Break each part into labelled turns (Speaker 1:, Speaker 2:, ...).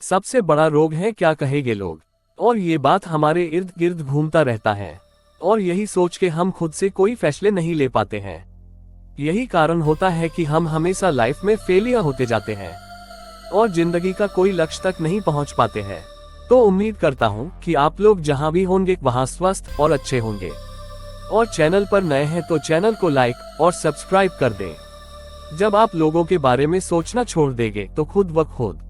Speaker 1: सबसे बड़ा रोग है क्या कहेंगे लोग। और ये बात हमारे इर्द गिर्द घूमता रहता है और यही सोच के हम खुद से कोई फैसले नहीं ले पाते हैं। यही कारण होता है कि हम हमेशा लाइफ में फेलियर होते जाते हैं और जिंदगी का कोई लक्ष्य तक नहीं पहुंच पाते हैं। तो उम्मीद करता हूं कि आप लोग जहां भी होंगे वहां स्वस्थ और अच्छे होंगे। और चैनल पर नए हैं तो चैनल को लाइक और सब्सक्राइब कर दें। जब आप लोगों के बारे में सोचना छोड़ देंगे तो खुद ब खुद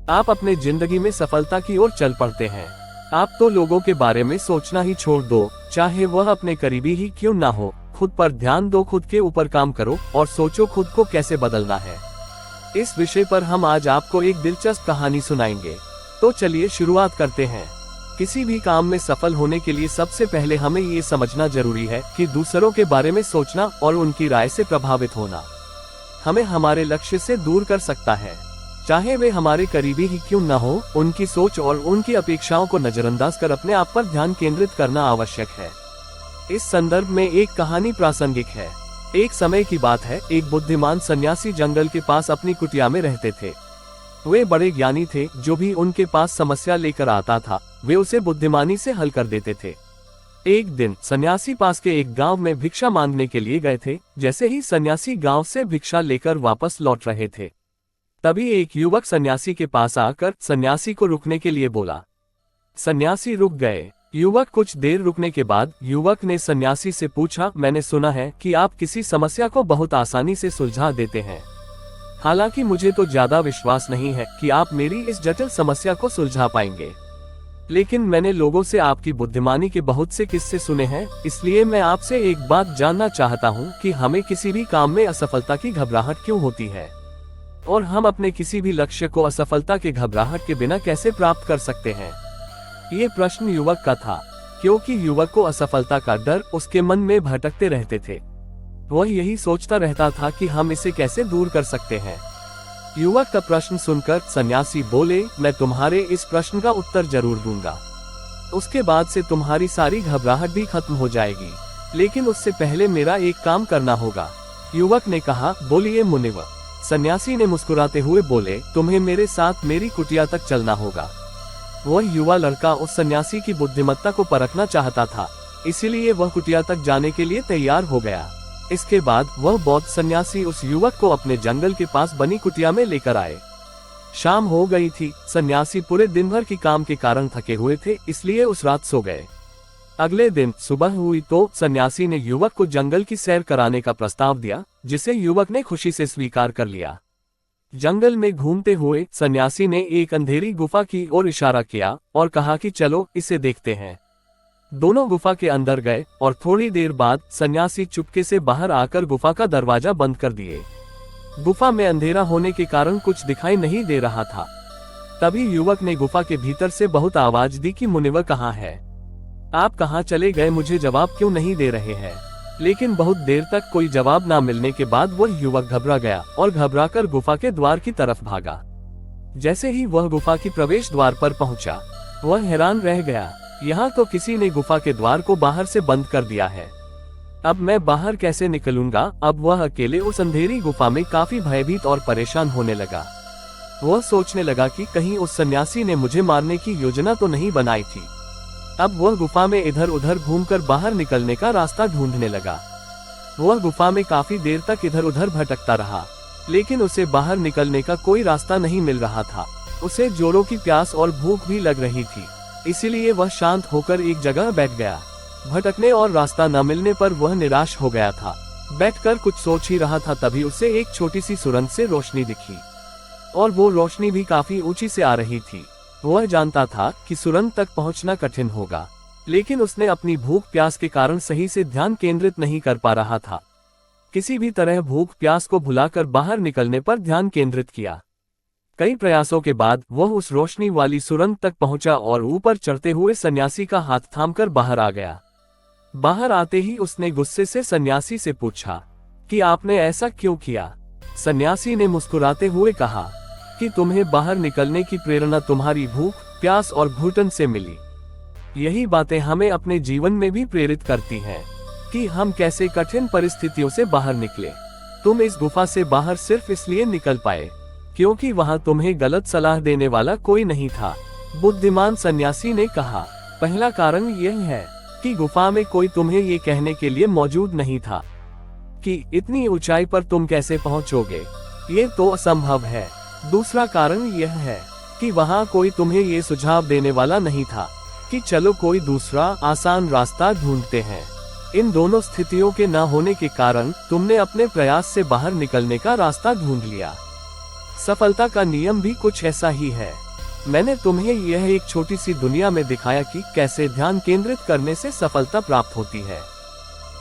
Speaker 1: आप अपने जिंदगी में सफलता की ओर चल पड़ते हैं। आप तो लोगों के बारे में सोचना ही छोड़ दो, चाहे वह अपने करीबी ही क्यों ना हो। खुद पर ध्यान दो, खुद के ऊपर काम करो और सोचो खुद को कैसे बदलना है। इस विषय पर हम आज आपको एक दिलचस्प कहानी सुनाएंगे। तो चलिए शुरुआत करते हैं। किसी भी काम में सफल होने के लिए सबसे पहले हमें ये समझना जरूरी है कि दूसरों के बारे में सोचना और उनकी राय से प्रभावित होना हमें हमारे लक्ष्य से दूर कर सकता है। चाहे वे हमारे करीबी ही क्यों न हो, उनकी सोच और उनकी अपेक्षाओं को नजरअंदाज कर अपने आप पर ध्यान केंद्रित करना आवश्यक है। इस संदर्भ में एक कहानी प्रासंगिक है। एक समय की बात है, एक बुद्धिमान सन्यासी जंगल के पास अपनी कुटिया में रहते थे। वे बड़े ज्ञानी थे, जो भी उनके पास समस्या लेकर आता था वे उसे बुद्धिमानी से हल कर देते थे। एक दिन सन्यासी पास के एक गांव में भिक्षा मांगने के लिए गए थे। जैसे ही सन्यासी गांव से भिक्षा लेकर वापस लौट रहे थे, तभी एक युवक सन्यासी के पास आकर सन्यासी को रुकने के लिए बोला। सन्यासी रुक गए। युवक कुछ देर रुकने के बाद युवक ने सन्यासी से पूछा, मैंने सुना है कि आप किसी समस्या को बहुत आसानी से सुलझा देते हैं। हालांकि मुझे तो ज्यादा विश्वास नहीं है कि आप मेरी इस जटिल समस्या को सुलझा पाएंगे, लेकिन मैंने लोगों से आपकी बुद्धिमानी के बहुत से किस्से सुने हैं। इसलिए मैं आपसे एक बात जानना चाहता हूँ कि हमें किसी भी काम में असफलता की घबराहट क्यों होती है और हम अपने किसी भी लक्ष्य को असफलता के घबराहट के बिना कैसे प्राप्त कर सकते हैं। ये प्रश्न युवक का था, क्योंकि युवक को असफलता का डर उसके मन में भटकते रहते थे। वह यही सोचता रहता था कि हम इसे कैसे दूर कर सकते हैं। युवक का प्रश्न सुनकर सन्यासी बोले, मैं तुम्हारे इस प्रश्न का उत्तर जरूर दूंगा। उसके बाद से तुम्हारी सारी घबराहट भी खत्म हो जाएगी, लेकिन उससे पहले मेरा एक काम करना होगा। युवक ने कहा, बोलिए मुनिवर। सन्यासी ने मुस्कुराते हुए बोले, तुम्हें मेरे साथ मेरी कुटिया तक चलना होगा। वह युवा लड़का उस सन्यासी की बुद्धिमत्ता को परखना चाहता था, इसीलिए वह कुटिया तक जाने के लिए तैयार हो गया। इसके बाद वह बौद्ध सन्यासी उस युवक को अपने जंगल के पास बनी कुटिया में लेकर आए। शाम हो गई थी। सन्यासी पूरे दिन भर की काम के कारण थके हुए थे, इसलिए उस रात सो गए। अगले दिन सुबह हुई तो सन्यासी ने युवक को जंगल की सैर कराने का प्रस्ताव दिया, जिसे युवक ने खुशी से स्वीकार कर लिया। जंगल में घूमते हुए सन्यासी ने एक अंधेरी गुफा की ओर इशारा किया और कहा कि चलो इसे देखते हैं। दोनों गुफा के अंदर गए और थोड़ी देर बाद सन्यासी चुपके से बाहर आकर गुफा का दरवाजा बंद कर दिए। गुफा में अंधेरा होने के कारण कुछ दिखाई नहीं दे रहा था। तभी युवक ने गुफा के भीतर से बहुत आवाज दी कि मुनिवर कहाँ है? आप कहाँ चले गए? मुझे जवाब क्यों नहीं दे रहे हैं? लेकिन बहुत देर तक कोई जवाब ना मिलने के बाद वह युवक घबरा गया और घबराकर गुफा के द्वार की तरफ भागा। जैसे ही वह गुफा की प्रवेश द्वार पर पहुंचा, वह हैरान रह गया। यहाँ तो किसी ने गुफा के द्वार को बाहर से बंद कर दिया है। अब मैं बाहर कैसे निकलूंगा? अब वह अकेले उस अंधेरी गुफा में काफी भयभीत और परेशान होने लगा। वह सोचने लगा कि कहीं उस सन्यासी ने मुझे मारने की योजना तो नहीं बनाई थी। अब वह गुफा में इधर उधर घूमकर बाहर निकलने का रास्ता ढूंढने लगा। वह गुफा में काफी देर तक इधर उधर भटकता रहा, लेकिन उसे बाहर निकलने का कोई रास्ता नहीं मिल रहा था। उसे जोरों की प्यास और भूख भी लग रही थी, इसीलिए वह शांत होकर एक जगह बैठ गया। भटकने और रास्ता न मिलने पर वह निराश हो गया था। बैठकर कुछ सोच ही रहा था, तभी उसे एक छोटी सी सुरंग से रोशनी दिखी और वो रोशनी भी काफी ऊंची से आ रही थी। वह जानता था कि सुरंग तक पहुंचना कठिन होगा, लेकिन उसने अपनी भूख प्यास के कारण सही से ध्यान केंद्रित नहीं कर पा रहा था। किसी भी तरह भूख प्यास को भुलाकर बाहर निकलने पर ध्यान केंद्रित किया। कई प्रयासों के बाद वह उस रोशनी वाली सुरंग तक पहुंचा और ऊपर चढ़ते हुए सन्यासी का हाथ थामकर बाहर आ गया। बाहर आते ही उसने गुस्से से सन्यासी से पूछा कि आपने ऐसा क्यों किया? सन्यासी ने मुस्कुराते हुए कहा कि तुम्हें बाहर निकलने की प्रेरणा तुम्हारी भूख, प्यास और घुटन से मिली। यही बातें हमें अपने जीवन में भी प्रेरित करती हैं कि हम कैसे कठिन परिस्थितियों से बाहर निकले। तुम इस गुफा से बाहर सिर्फ इसलिए निकल पाए क्योंकि वहां तुम्हें गलत सलाह देने वाला कोई नहीं था। बुद्धिमान सन्यासी ने कहा, पहला कारण यह है कि गुफा में कोई तुम्हें ये कहने के लिए मौजूद नहीं था कि इतनी ऊंचाई पर तुम कैसे पहुंचोगे, ये तो असंभव है। दूसरा कारण यह है कि वहां कोई तुम्हें ये सुझाव देने वाला नहीं था कि चलो कोई दूसरा आसान रास्ता ढूंढते हैं। इन दोनों स्थितियों के न होने के कारण तुमने अपने प्रयास से बाहर निकलने का रास्ता ढूंढ लिया। सफलता का नियम भी कुछ ऐसा ही है। मैंने तुम्हें यह एक छोटी सी दुनिया में दिखाया कि कैसे ध्यान केंद्रित करने से सफलता प्राप्त होती है।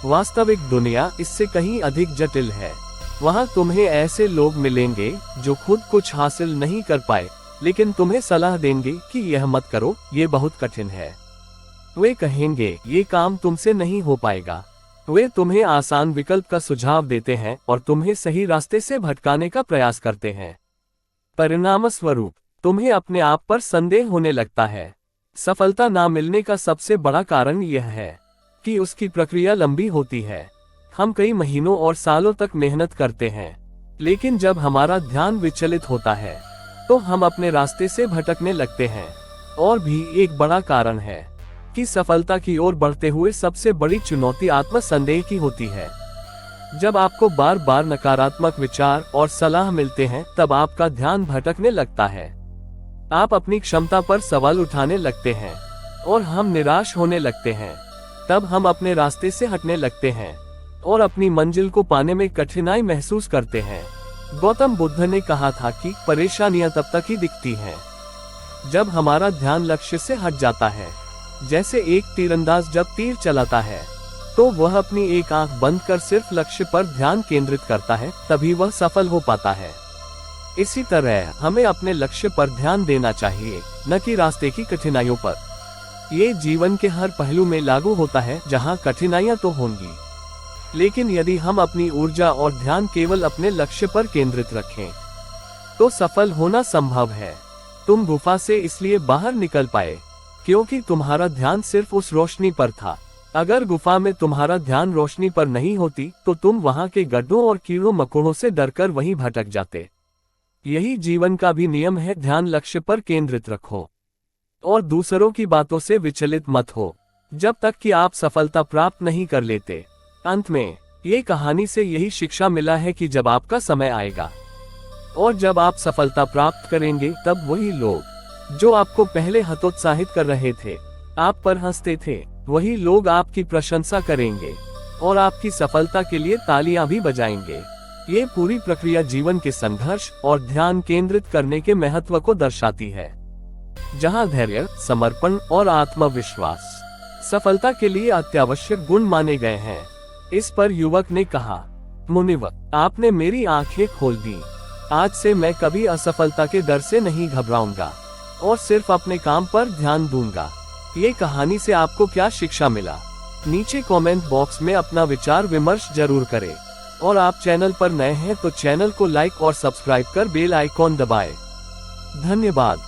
Speaker 1: वास्तविक दुनिया इससे कहीं अधिक जटिल है। वहां तुम्हें ऐसे लोग मिलेंगे जो खुद कुछ हासिल नहीं कर पाए, लेकिन तुम्हें सलाह देंगे कि यह मत करो, ये बहुत कठिन है। वे कहेंगे ये काम तुमसे नहीं हो पाएगा। वे तुम्हें आसान विकल्प का सुझाव देते हैं और तुम्हें सही रास्ते से भटकाने का प्रयास करते हैं। परिणामस्वरूप तुम्हें अपने आप पर संदेह होने लगता है। सफलता ना मिलने का सबसे बड़ा कारण यह है कि उसकी प्रक्रिया लंबी होती है। हम कई महीनों और सालों तक मेहनत करते हैं, लेकिन जब हमारा ध्यान विचलित होता है तो हम अपने रास्ते से भटकने लगते हैं। और भी एक बड़ा कारण है कि सफलता की ओर बढ़ते हुए सबसे बड़ी चुनौती आत्मसंदेह की होती है। जब आपको बार बार नकारात्मक विचार और सलाह मिलते हैं, तब आपका ध्यान भटकने लगता है। आप अपनी क्षमता पर सवाल उठाने लगते हैं और हम निराश होने लगते हैं। तब हम अपने रास्ते से हटने लगते हैं और अपनी मंजिल को पाने में कठिनाई महसूस करते हैं। गौतम बुद्ध ने कहा था कि परेशानियां तब तक ही दिखती हैं जब हमारा ध्यान लक्ष्य से हट जाता है। जैसे एक तीरंदाज जब तीर चलाता है तो वह अपनी एक आंख बंद कर सिर्फ लक्ष्य पर ध्यान केंद्रित करता है, तभी वह सफल हो पाता है। इसी तरह हमें अपने लक्ष्य पर ध्यान देना चाहिए, न कि रास्ते की कठिनाइयों पर। ये जीवन के हर पहलू में लागू होता है, जहां कठिनाइयां तो होंगी, लेकिन यदि हम अपनी ऊर्जा और ध्यान केवल अपने लक्ष्य पर केंद्रित रखें तो सफल होना संभव है। तुम गुफा से इसलिए बाहर निकल पाए क्योंकि तुम्हारा ध्यान सिर्फ उस रोशनी पर था। अगर गुफा में तुम्हारा ध्यान रोशनी पर नहीं होती तो तुम वहां के गड्ढों और कीड़ों मकोड़ों से डरकर वहीं भटक जाते। यही जीवन का भी नियम है, ध्यान लक्ष्य पर केंद्रित रखो और दूसरों की बातों से विचलित मत हो जब तक कि आप सफलता प्राप्त नहीं कर लेते। अंत में ये कहानी से यही शिक्षा मिला है कि जब आपका समय आएगा और जब आप सफलता प्राप्त करेंगे, तब वही लोग जो आपको पहले हतोत्साहित कर रहे थे, आप पर हंसते थे, वही लोग आपकी प्रशंसा करेंगे और आपकी सफलता के लिए तालियां भी बजाएंगे। ये पूरी प्रक्रिया जीवन के संघर्ष और ध्यान केंद्रित करने के महत्व को दर्शाती है, जहां धैर्य, समर्पण और आत्मविश्वास सफलता के लिए अत्यावश्यक गुण माने गए हैं। इस पर युवक ने कहा, मुनिवर, आपने मेरी आंखें खोल दी। आज से मैं कभी असफलता के डर से नहीं घबराऊंगा और सिर्फ अपने काम पर ध्यान दूंगा। ये कहानी से आपको क्या शिक्षा मिला? नीचे कमेंट बॉक्स में अपना विचार विमर्श जरूर करें और आप चैनल पर नए हैं तो चैनल को लाइक और सब्सक्राइब कर बेल आइकॉन दबाएं। धन्यवाद।